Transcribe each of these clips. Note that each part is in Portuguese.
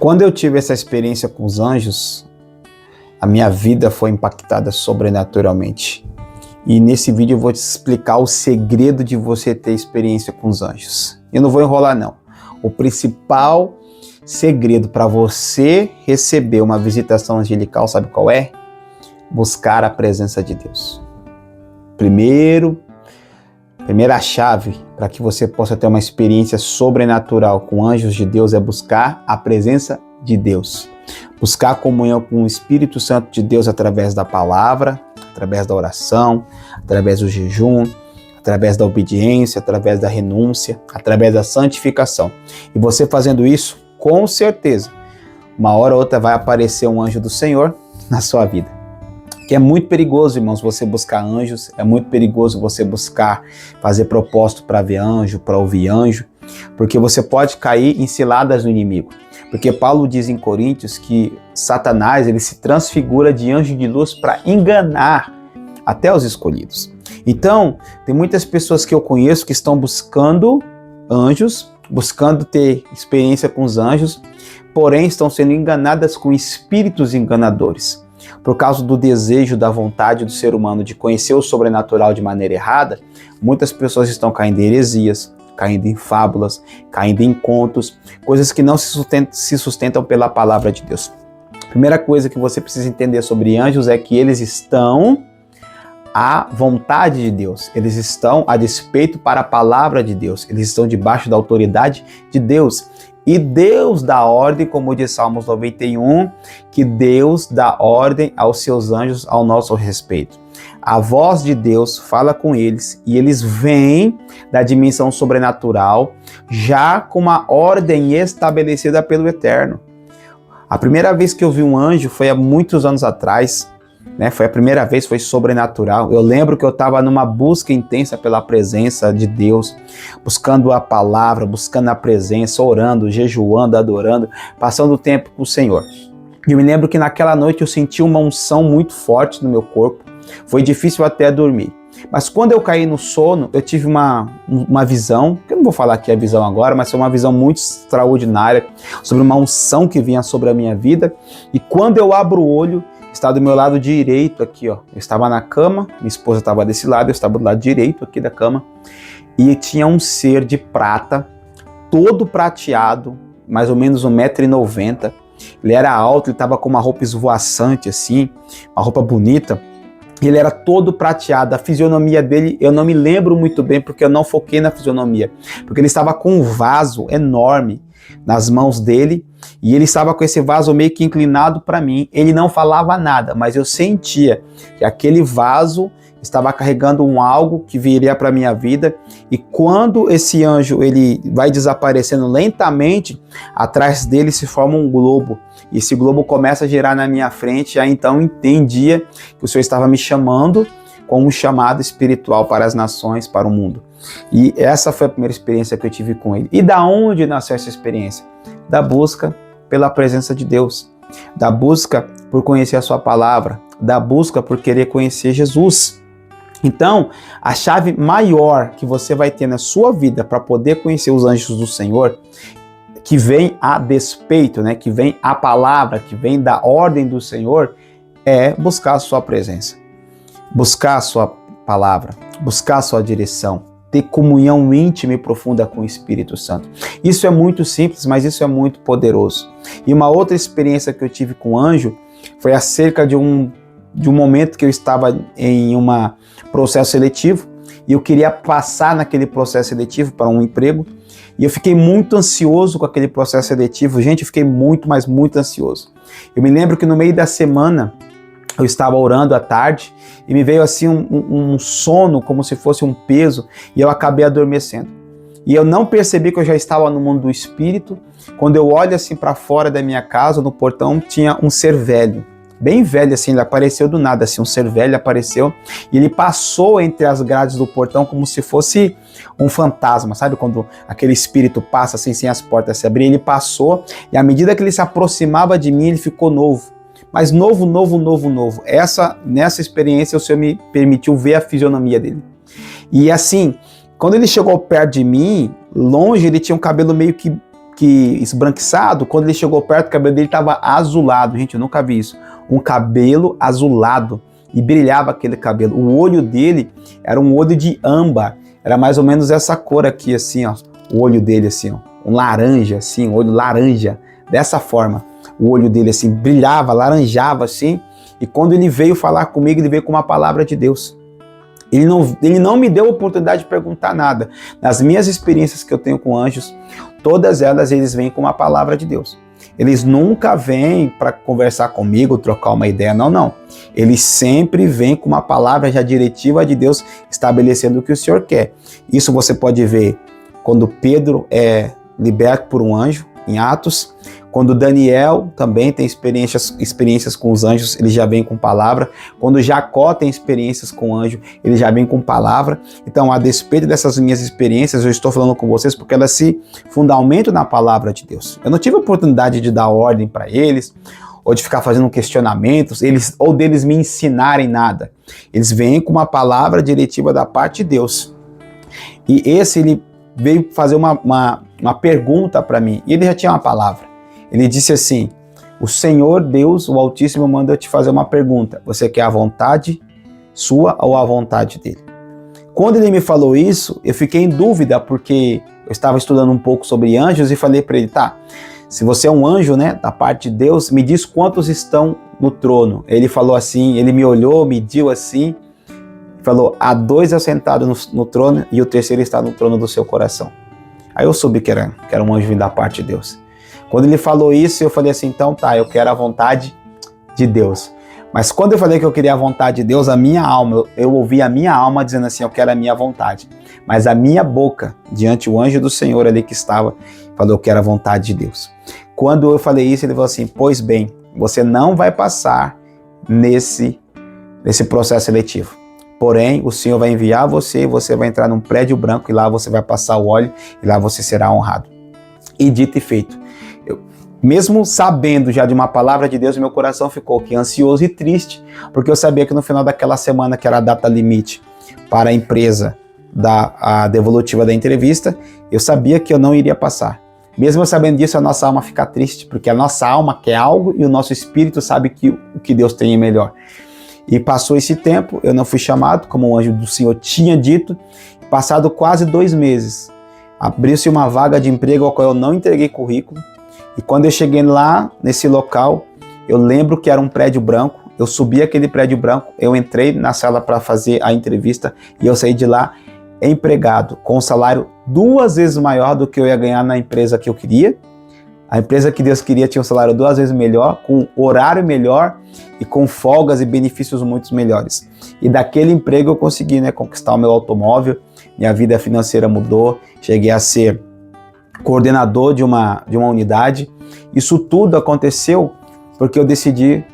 Quando eu tive essa experiência com os anjos, a minha vida foi impactada sobrenaturalmente. E nesse vídeo eu vou te explicar o segredo de você ter experiência com os anjos. Eu não vou enrolar não. O principal segredo para você receber uma visitação angelical, sabe qual é? Buscar a presença de Deus. Primeira chave para que você possa ter uma experiência sobrenatural com anjos de Deus é buscar a presença de Deus. Buscar a comunhão com o Espírito Santo de Deus através da palavra, através da oração, através do jejum, através da obediência, através da renúncia, através da santificação. E você fazendo isso, com certeza, uma hora ou outra vai aparecer um anjo do Senhor na sua vida. Que é muito perigoso, irmãos, você buscar anjos, é muito perigoso você buscar fazer propósito para ver anjo, para ouvir anjo, porque você pode cair em ciladas do inimigo. Porque Paulo diz em Coríntios que Satanás ele se transfigura de anjo de luz para enganar até os escolhidos. Então, tem muitas pessoas que eu conheço que estão buscando anjos, buscando ter experiência com os anjos, porém estão sendo enganadas com espíritos enganadores. Por causa do desejo, da vontade do ser humano de conhecer o sobrenatural de maneira errada, muitas pessoas estão caindo em heresias, caindo em fábulas, caindo em contos, coisas que não se sustentam pela palavra de Deus. Primeira coisa que você precisa entender sobre anjos é que eles estão à vontade de Deus, eles estão a despeito para a palavra de Deus, eles estão debaixo da autoridade de Deus. E Deus dá ordem, como diz Salmos 91, que Deus dá ordem aos seus anjos ao nosso respeito. A voz de Deus fala com eles e eles vêm da dimensão sobrenatural, já com uma ordem estabelecida pelo Eterno. A primeira vez que eu vi um anjo foi há muitos anos atrás, foi a primeira vez, foi sobrenatural. Eu lembro que eu estava numa busca intensa pela presença de Deus, buscando a palavra, buscando a presença, orando, jejuando, adorando, passando o tempo com o Senhor. Eu me lembro que naquela noite eu senti uma unção muito forte no meu corpo, foi difícil até dormir. Mas quando eu caí no sono, eu tive uma visão, que eu não vou falar aqui a visão agora, mas foi uma visão muito extraordinária, sobre uma unção que vinha sobre a minha vida. E quando eu abro o olho, está do meu lado direito aqui, ó. Eu estava na cama, minha esposa estava desse lado, eu estava do lado direito aqui da cama, e tinha um ser de prata, todo prateado, mais ou menos 1,90 m. Ele era alto, ele estava com uma roupa esvoaçante assim, uma roupa bonita. Ele era todo prateado, a fisionomia dele eu não me lembro muito bem, porque eu não foquei na fisionomia, porque ele estava com um vaso enorme nas mãos dele, e ele estava com esse vaso meio que inclinado para mim. Ele não falava nada, mas eu sentia que aquele vaso estava carregando algo que viria para a minha vida, e quando esse anjo ele vai desaparecendo lentamente, atrás dele se forma um globo, e esse globo começa a girar na minha frente. Aí então eu entendia que o Senhor estava me chamando com um chamado espiritual para as nações, para o mundo. E essa foi a primeira experiência que eu tive com ele. E da onde nasceu essa experiência? Da busca pela presença de Deus, da busca por conhecer a sua palavra, da busca por querer conhecer Jesus. Então, a chave maior que você vai ter na sua vida para poder conhecer os anjos do Senhor, que vem a despeito, que vem a palavra, que vem da ordem do Senhor, é buscar a sua presença, buscar a sua palavra, buscar a sua direção, ter comunhão íntima e profunda com o Espírito Santo. Isso é muito simples, mas isso é muito poderoso. E uma outra experiência que eu tive com o anjo foi acerca de um momento que eu estava em um processo seletivo, e eu queria passar naquele processo seletivo para um emprego, e eu fiquei muito ansioso com aquele processo seletivo. Gente, eu fiquei muito, mas muito ansioso. Eu me lembro que no meio da semana, eu estava orando à tarde, e me veio assim um sono, como se fosse um peso, e eu acabei adormecendo. E eu não percebi que eu já estava no mundo do Espírito. Quando eu olho assim para fora da minha casa, no portão, tinha um ser velho, bem velho assim, ele apareceu do nada, assim, um ser velho apareceu, e ele passou entre as grades do portão como se fosse um fantasma, sabe quando aquele espírito passa assim, sem as portas se abrir? Ele passou, e à medida que ele se aproximava de mim, ele ficou novo. Mas novo. Nessa experiência o Senhor me permitiu ver a fisionomia dele. E assim, quando ele chegou perto de mim, longe, ele tinha um cabelo meio que que esbranquiçado. Quando ele chegou perto, o cabelo dele estava azulado. Gente, eu nunca vi isso. Um cabelo azulado. E brilhava aquele cabelo. O olho dele era um olho de âmbar. Era mais ou menos essa cor aqui, assim, ó. O olho dele, assim, ó. Um laranja, assim, um olho laranja. Dessa forma. O olho dele, assim, brilhava, laranjava, assim. E quando ele veio falar comigo, ele veio com uma palavra de Deus. Ele não me deu a oportunidade de perguntar nada. Nas minhas experiências que eu tenho com anjos, todas elas eles vêm com uma palavra de Deus. Eles nunca vêm para conversar comigo, trocar uma ideia, não. Eles sempre vêm com uma palavra já diretiva de Deus, estabelecendo o que o Senhor quer. Isso você pode ver quando Pedro é liberto por um anjo, em Atos. Quando Daniel também tem experiências com os anjos, ele já vem com palavra. Quando Jacó tem experiências com anjo, ele já vem com palavra. Então, a despeito dessas minhas experiências, eu estou falando com vocês porque elas se fundamentam na palavra de Deus. Eu não tive a oportunidade de dar ordem para eles, ou de ficar fazendo questionamentos, ou deles me ensinarem nada. Eles vêm com uma palavra diretiva da parte de Deus. E ele veio fazer uma pergunta para mim, e ele já tinha uma palavra. Ele disse assim: o Senhor Deus, o Altíssimo, manda eu te fazer uma pergunta. Você quer a vontade sua ou a vontade dele? Quando ele me falou isso, eu fiquei em dúvida, porque eu estava estudando um pouco sobre anjos e falei para ele: tá, se você é um anjo, né, da parte de Deus, me diz quantos estão no trono. Ele falou assim, ele me olhou, mediu assim, falou: há 2 assentados no trono e o terceiro está no trono do seu coração. Aí eu soube que era um anjo vindo da parte de Deus. Quando ele falou isso, eu falei assim: então tá, eu quero a vontade de Deus. Mas quando eu falei que eu queria a vontade de Deus, a minha alma, eu ouvi a minha alma dizendo assim: eu quero a minha vontade. Mas a minha boca, diante o anjo do Senhor ali que estava, falou: eu quero a vontade de Deus. Quando eu falei isso, ele falou assim: pois bem, você não vai passar nesse processo seletivo. Porém, o Senhor vai enviar você vai entrar num prédio branco e lá você vai passar o óleo e lá você será honrado. E dito e feito. Mesmo sabendo já de uma palavra de Deus, meu coração ficou ansioso e triste, porque eu sabia que no final daquela semana, que era a data limite para a empresa a devolutiva da entrevista, eu sabia que eu não iria passar. Mesmo sabendo disso, a nossa alma fica triste, porque a nossa alma quer algo e o nosso espírito sabe que o que Deus tem é melhor. E passou esse tempo, eu não fui chamado, como o anjo do Senhor tinha dito. Passado quase 2 meses, abriu-se uma vaga de emprego ao qual eu não entreguei currículo. E quando eu cheguei lá, nesse local, eu lembro que era um prédio branco. Eu subi aquele prédio branco, eu entrei na sala para fazer a entrevista e eu saí de lá empregado, com um salário 2 vezes maior do que eu ia ganhar na empresa que eu queria. A empresa que Deus queria tinha um salário 2 vezes melhor, com horário melhor e com folgas e benefícios muito melhores. E daquele emprego eu consegui, conquistar o meu automóvel, minha vida financeira mudou, cheguei a ser coordenador de uma unidade. Isso tudo aconteceu porque eu decidi,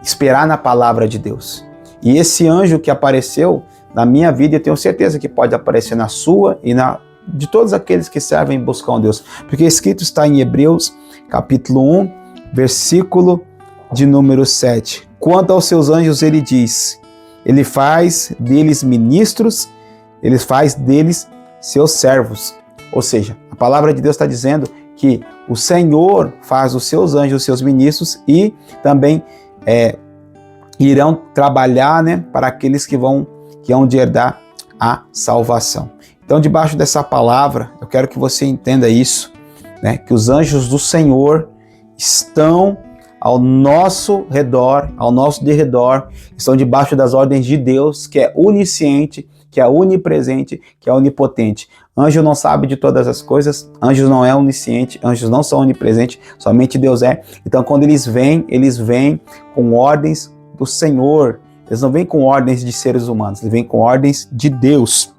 esperar na palavra de Deus. E esse anjo que apareceu na minha vida, eu tenho certeza que pode aparecer na sua e de todos aqueles que servem e buscam Deus. Porque escrito está em Hebreus, capítulo 1, versículo de número 7. Quanto aos seus anjos, ele diz: ele faz deles ministros, ele faz deles seus servos. Ou seja, a palavra de Deus está dizendo que o Senhor faz os seus anjos, os seus ministros, e também irão trabalhar para aqueles que hão de herdar a salvação. Então, debaixo dessa palavra, eu quero que você entenda isso, que os anjos do Senhor estão ao nosso redor, ao nosso derredor, estão debaixo das ordens de Deus, que é onisciente, que é onipresente, que é onipotente. Anjo não sabe de todas as coisas, anjos não é onisciente, anjos não são onipresentes, somente Deus é. Então, quando eles vêm com ordens do Senhor. Eles não vêm com ordens de seres humanos, eles vêm com ordens de Deus.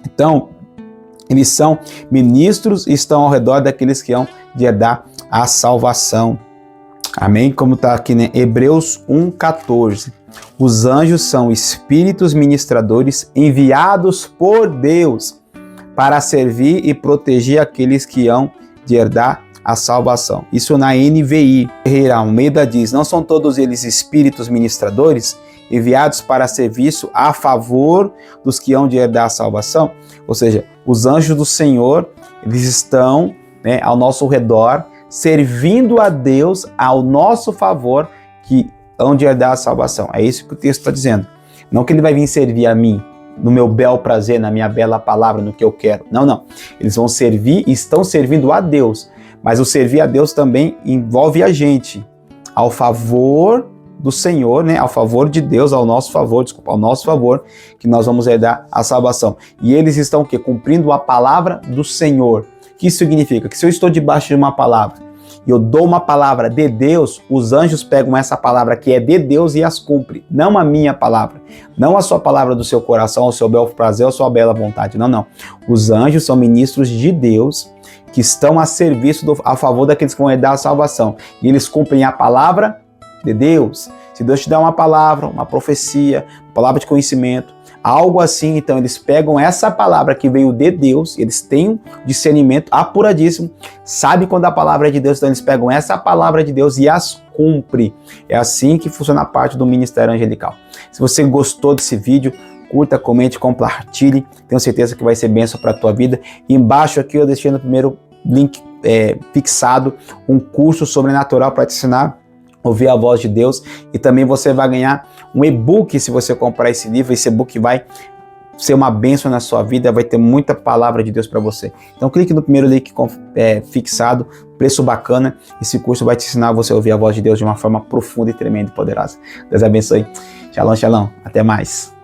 Então, eles são ministros e estão ao redor daqueles que hão de herdar a salvação. Amém? Como está aqui, Hebreus 1,14. Os anjos são espíritos ministradores enviados por Deus para servir e proteger aqueles que hão de herdar a salvação. Isso na NVI. Ferreira Almeida diz: não são todos eles espíritos ministradores enviados para serviço a favor dos que hão de herdar a salvação? Ou seja, os anjos do Senhor, eles estão né, ao nosso redor, servindo a Deus ao nosso favor, que onde herdar a salvação. É isso que o texto está dizendo. Não que ele vai vir servir a mim, no meu bel prazer, na minha bela palavra, no que eu quero. Não, não. Eles vão servir e estão servindo a Deus. Mas o servir a Deus também envolve a gente, ao favor do Senhor, né? Ao favor de Deus, ao nosso favor, que nós vamos herdar a salvação. E eles estão o quê? Cumprindo a palavra do Senhor. O que isso significa? Que se eu estou debaixo de uma palavra, e eu dou uma palavra de Deus, os anjos pegam essa palavra que é de Deus e as cumprem. Não a minha palavra, não a sua palavra do seu coração, o seu bel prazer, a sua bela vontade. Não, não. Os anjos são ministros de Deus que estão a serviço, a favor daqueles que vão herdar a salvação. E eles cumprem a palavra de Deus. Se Deus te dá uma palavra, uma profecia, uma palavra de conhecimento, algo assim, então eles pegam essa palavra que veio de Deus, eles têm um discernimento apuradíssimo, sabem quando a palavra é de Deus, então eles pegam essa palavra de Deus e as cumprem. É assim que funciona a parte do ministério angelical. Se você gostou desse vídeo, curta, comente, compartilhe, tenho certeza que vai ser bênção para a tua vida. E embaixo aqui eu deixei no primeiro link fixado um curso sobrenatural para te ensinar ouvir a voz de Deus, e também você vai ganhar um e-book se você comprar esse livro. Esse e-book vai ser uma bênção na sua vida, vai ter muita palavra de Deus para você. Então clique no primeiro link fixado, preço bacana. Esse curso vai te ensinar você a ouvir a voz de Deus de uma forma profunda e tremenda e poderosa. Deus abençoe. Shalom, shalom. Até mais.